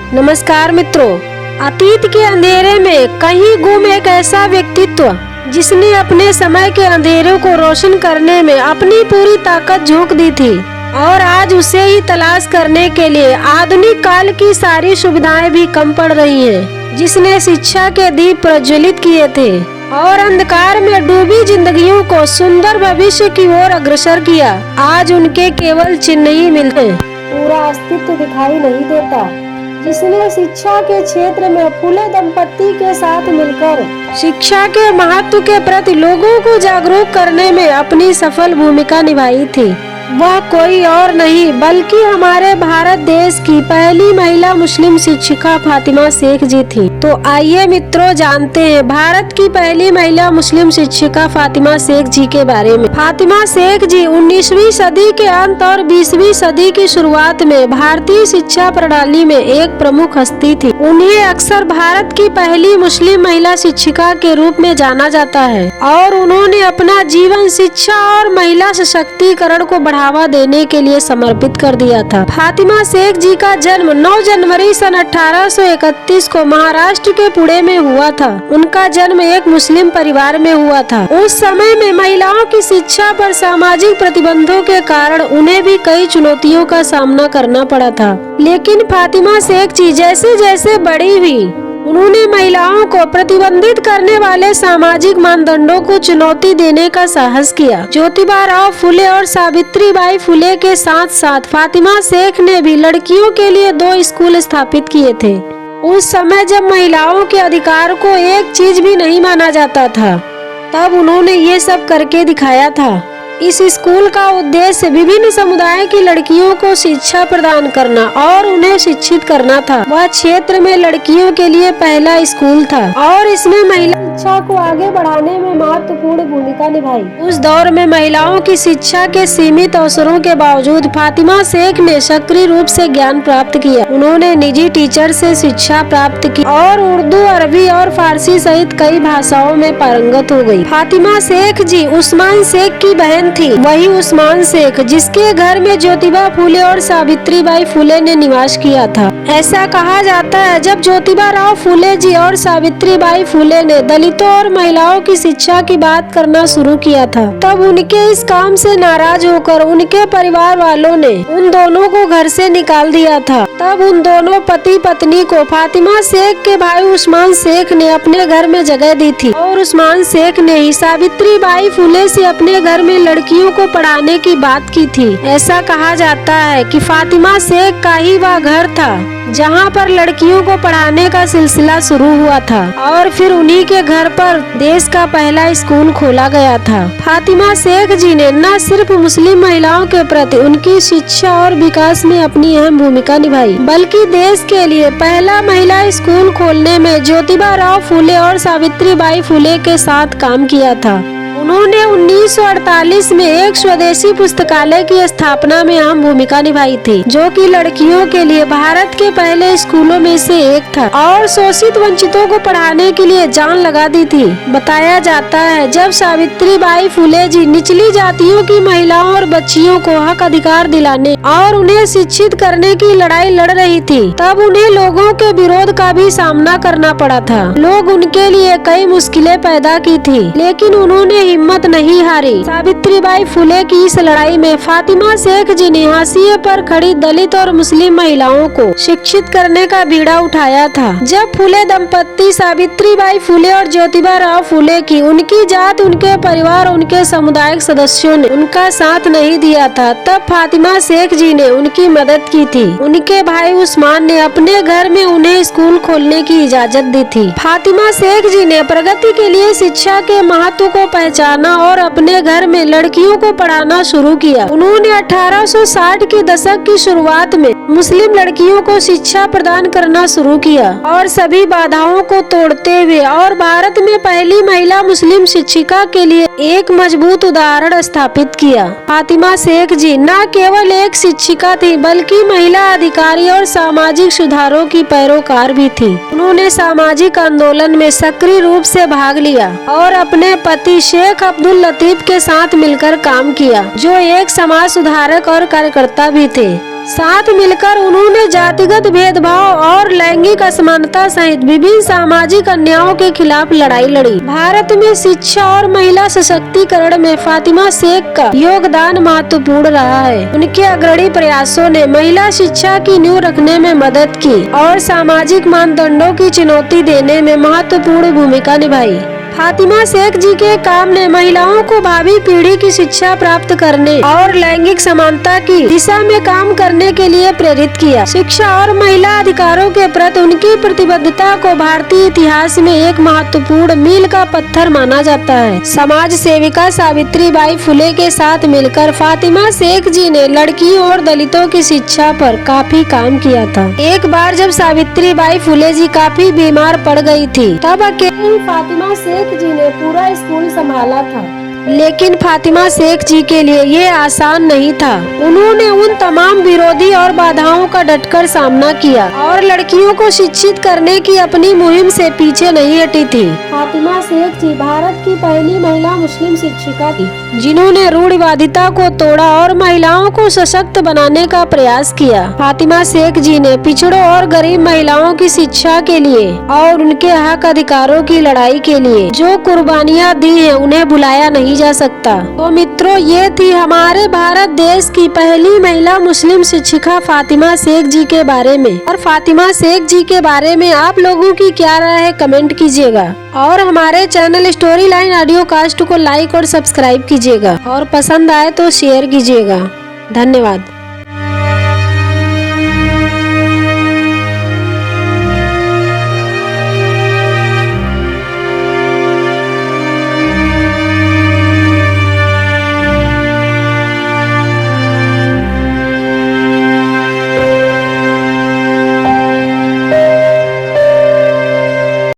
नमस्कार मित्रों, अतीत के अंधेरे में कहीं गुम एक ऐसा व्यक्तित्व जिसने अपने समय के अंधेरों को रोशन करने में अपनी पूरी ताकत झोंक दी थी और आज उसे ही तलाश करने के लिए आधुनिक काल की सारी सुविधाएं भी कम पड़ रही हैं। जिसने शिक्षा के दीप प्रज्वलित किए थे और अंधकार में डूबी जिंदगियों को सुंदर भविष्य की ओर अग्रसर किया, आज उनके केवल चिन्ह ही मिलते, पूरा अस्तित्व दिखाई नहीं देता। जिसने शिक्षा के क्षेत्र में फूले दंपत्ति के साथ मिलकर शिक्षा के महत्व के प्रति लोगों को जागरूक करने में अपनी सफल भूमिका निभाई थी, वह कोई और नहीं बल्कि हमारे भारत देश की पहली महिला मुस्लिम शिक्षिका फातिमा शेख जी थी। तो आइए मित्रों जानते हैं भारत की पहली महिला मुस्लिम शिक्षिका फातिमा शेख जी के बारे में। फातिमा शेख जी 19वीं सदी के अंत और 20वीं सदी की शुरुआत में भारतीय शिक्षा प्रणाली में एक प्रमुख हस्ती थी। उन्हें अक्सर भारत की पहली मुस्लिम महिला शिक्षिका के रूप में जाना जाता है और उन्होंने अपना जीवन शिक्षा और महिला सशक्तिकरण को बढ़ावा देने के लिए समर्पित कर दिया था। फातिमा शेख जी का जन्म 9 जनवरी सन 1831 को महाराष्ट्र के पुणे में हुआ था। उनका जन्म एक मुस्लिम परिवार में हुआ था। उस समय में महिलाओं की शिक्षा पर सामाजिक प्रतिबंधों के कारण उन्हें भी कई चुनौतियों का सामना करना पड़ा था, लेकिन फातिमा शेख जी जैसे जैसे बड़ी हुई उन्होंने महिलाओं को प्रतिबंधित करने वाले सामाजिक मानदंडों को चुनौती देने का साहस किया। ज्योतिबा राव फुले और सावित्रीबाई फुले के साथ साथ फातिमा शेख ने भी लड़कियों के लिए 2 स्कूल स्थापित किए थे। उस समय जब महिलाओं के अधिकार को एक चीज भी नहीं माना जाता था, तब उन्होंने ये सब करके दिखाया था। इस स्कूल का उद्देश्य विभिन्न समुदाय की लड़कियों को शिक्षा प्रदान करना और उन्हें शिक्षित करना था। वह क्षेत्र में लड़कियों के लिए पहला स्कूल था और इसमें महिला शिक्षा को आगे बढ़ाने में महत्वपूर्ण भूमिका निभाई। उस दौर में महिलाओं की शिक्षा के सीमित अवसरों के बावजूद फातिमा शेख ने सक्रिय रूप से ज्ञान प्राप्त किया। उन्होंने निजी टीचर से शिक्षा प्राप्त की और उर्दू, अरबी और फारसी सहित कई भाषाओं में पारंगत हो गई। फातिमा शेख जी उस्मान शेख की बहन थी, वही उस्मान शेख जिसके घर में ज्योतिबा फुले और सावित्रीबाई फुले ने निवास किया था। ऐसा कहा जाता है जब ज्योतिबा राव फुले जी और सावित्रीबाई फुले ने दलितों और महिलाओं की शिक्षा की बात करना शुरू किया था, तब उनके इस काम से नाराज होकर उनके परिवार वालों ने उन दोनों को घर से निकाल दिया था। तब उन दोनों पति पत्नी को फातिमा शेख के भाई उस्मान शेख ने अपने घर में जगह दी थी और उस्मान शेख ने ही सावित्रीबाई फुले से अपने घर में लड़कियों को पढ़ाने की बात की थी। ऐसा कहा जाता है कि फातिमा शेख का ही वह घर था जहां पर लड़कियों को पढ़ाने का सिलसिला शुरू हुआ था और फिर उन्हीं के घर पर देश का पहला स्कूल खोला गया था। फातिमा शेख जी ने न सिर्फ मुस्लिम महिलाओं के प्रति उनकी शिक्षा और विकास में अपनी अहम भूमिका निभाई, बल्कि देश के लिए पहला महिला स्कूल खोलने में ज्योतिबा राव फुले और सावित्रीबाई फुले के साथ काम किया था। उन्होंने 1948 में एक स्वदेशी पुस्तकालय की स्थापना में अहम भूमिका निभाई थी, जो कि लड़कियों के लिए भारत के पहले स्कूलों में से एक था और शोषित वंचितों को पढ़ाने के लिए जान लगा दी थी। बताया जाता है जब सावित्रीबाई फुले जी निचली जातियों की महिलाओं और बच्चियों को हक अधिकार दिलाने और उन्हें शिक्षित करने की लड़ाई लड़ रही थी, तब उन्हें लोगों के विरोध का भी सामना करना पड़ा था। लोग उनके लिए कई मुश्किलें पैदा की थी, लेकिन उन्होंने हिम्मत नहीं हारी। सावित्रीबाई फुले की इस लड़ाई में फातिमा शेख जी ने हाशिए पर खड़ी दलित और मुस्लिम महिलाओं को शिक्षित करने का बीड़ा उठाया था। जब फुले दंपत्ति सावित्रीबाई फुले और ज्योतिबा राव फुले की उनकी जात, उनके परिवार, उनके सामुदायिक सदस्यों ने उनका साथ नहीं दिया था, तब फातिमा शेख जी ने उनकी मदद की थी। उनके भाई उस्मान ने अपने घर में उन्हें स्कूल खोलने की इजाजत दी थी। फातिमा शेख जी ने प्रगति के लिए शिक्षा के महत्व को पहचाना और अपने घर में लड़कियों को पढ़ाना शुरू किया। उन्होंने 1860 के दशक की शुरुआत में मुस्लिम लड़कियों को शिक्षा प्रदान करना शुरू किया और सभी बाधाओं को तोड़ते हुए और भारत में पहली महिला मुस्लिम शिक्षिका के लिए एक मजबूत उदाहरण स्थापित किया। फातिमा शेख जी न केवल एक शिक्षिका थी बल्कि महिला अधिकारी और सामाजिक सुधारों की पैरोकार भी थी। उन्होंने सामाजिक आंदोलन में सक्रिय रूप से भाग लिया और अपने पति शेख अब्दुल लतीफ के साथ मिलकर काम किया, जो एक समाज सुधारक और कार्यकर्ता भी थे। साथ मिलकर उन्होंने जातिगत भेदभाव और लैंगिक असमानता सहित विभिन्न सामाजिक अन्यायों के खिलाफ लड़ाई लड़ी। भारत में शिक्षा और महिला सशक्तिकरण में फातिमा शेख का योगदान महत्वपूर्ण रहा है। उनके अग्रणी प्रयासों ने महिला शिक्षा की नींव रखने में मदद की और सामाजिक मानदंडों की चुनौती देने में महत्वपूर्ण भूमिका निभाई। फातिमा शेख जी के काम ने महिलाओं को भावी पीढ़ी की शिक्षा प्राप्त करने और लैंगिक समानता की दिशा में काम करने के लिए प्रेरित किया। शिक्षा और महिला अधिकारों के प्रति उनकी प्रतिबद्धता को भारतीय इतिहास में एक महत्वपूर्ण मील का पत्थर माना जाता है। समाज सेविका सावित्रीबाई फुले के साथ मिलकर फातिमा शेख जी ने लड़कियों और दलितों की शिक्षा पर काफी काम किया था। एक बार जब सावित्रीबाई फुले जी काफी बीमार पड़ गई थी, तब अकेले फातिमा शेख जी ने पूरा स्कूल संभाला था। लेकिन फातिमा शेख जी के लिए ये आसान नहीं था। उन्होंने उन तमाम विरोधी और बाधाओं का डटकर सामना किया और लड़कियों को शिक्षित करने की अपनी मुहिम से पीछे नहीं हटी थी। फातिमा शेख जी भारत की पहली महिला मुस्लिम शिक्षिका थी, जिन्होंने रूढ़िवादिता को तोड़ा और महिलाओं को सशक्त बनाने का प्रयास किया। फातिमा शेख जी ने पिछड़ों और गरीब महिलाओं की शिक्षा के लिए और उनके हक अधिकारों की लड़ाई के लिए जो कुर्बानियां दी हैं, उन्हें भुलाया नहीं जा सकता। तो मित्रों, ये थी हमारे भारत देश की पहली महिला मुस्लिम शिक्षिका फातिमा शेख जी के बारे में। और फातिमा शेख जी के बारे में आप लोगों की क्या राय है, कमेंट कीजिएगा। और हमारे channel story line audio cast को लाइक और सब्सक्राइब कीजिएगा और पसंद आए तो शेयर कीजिएगा। धन्यवाद।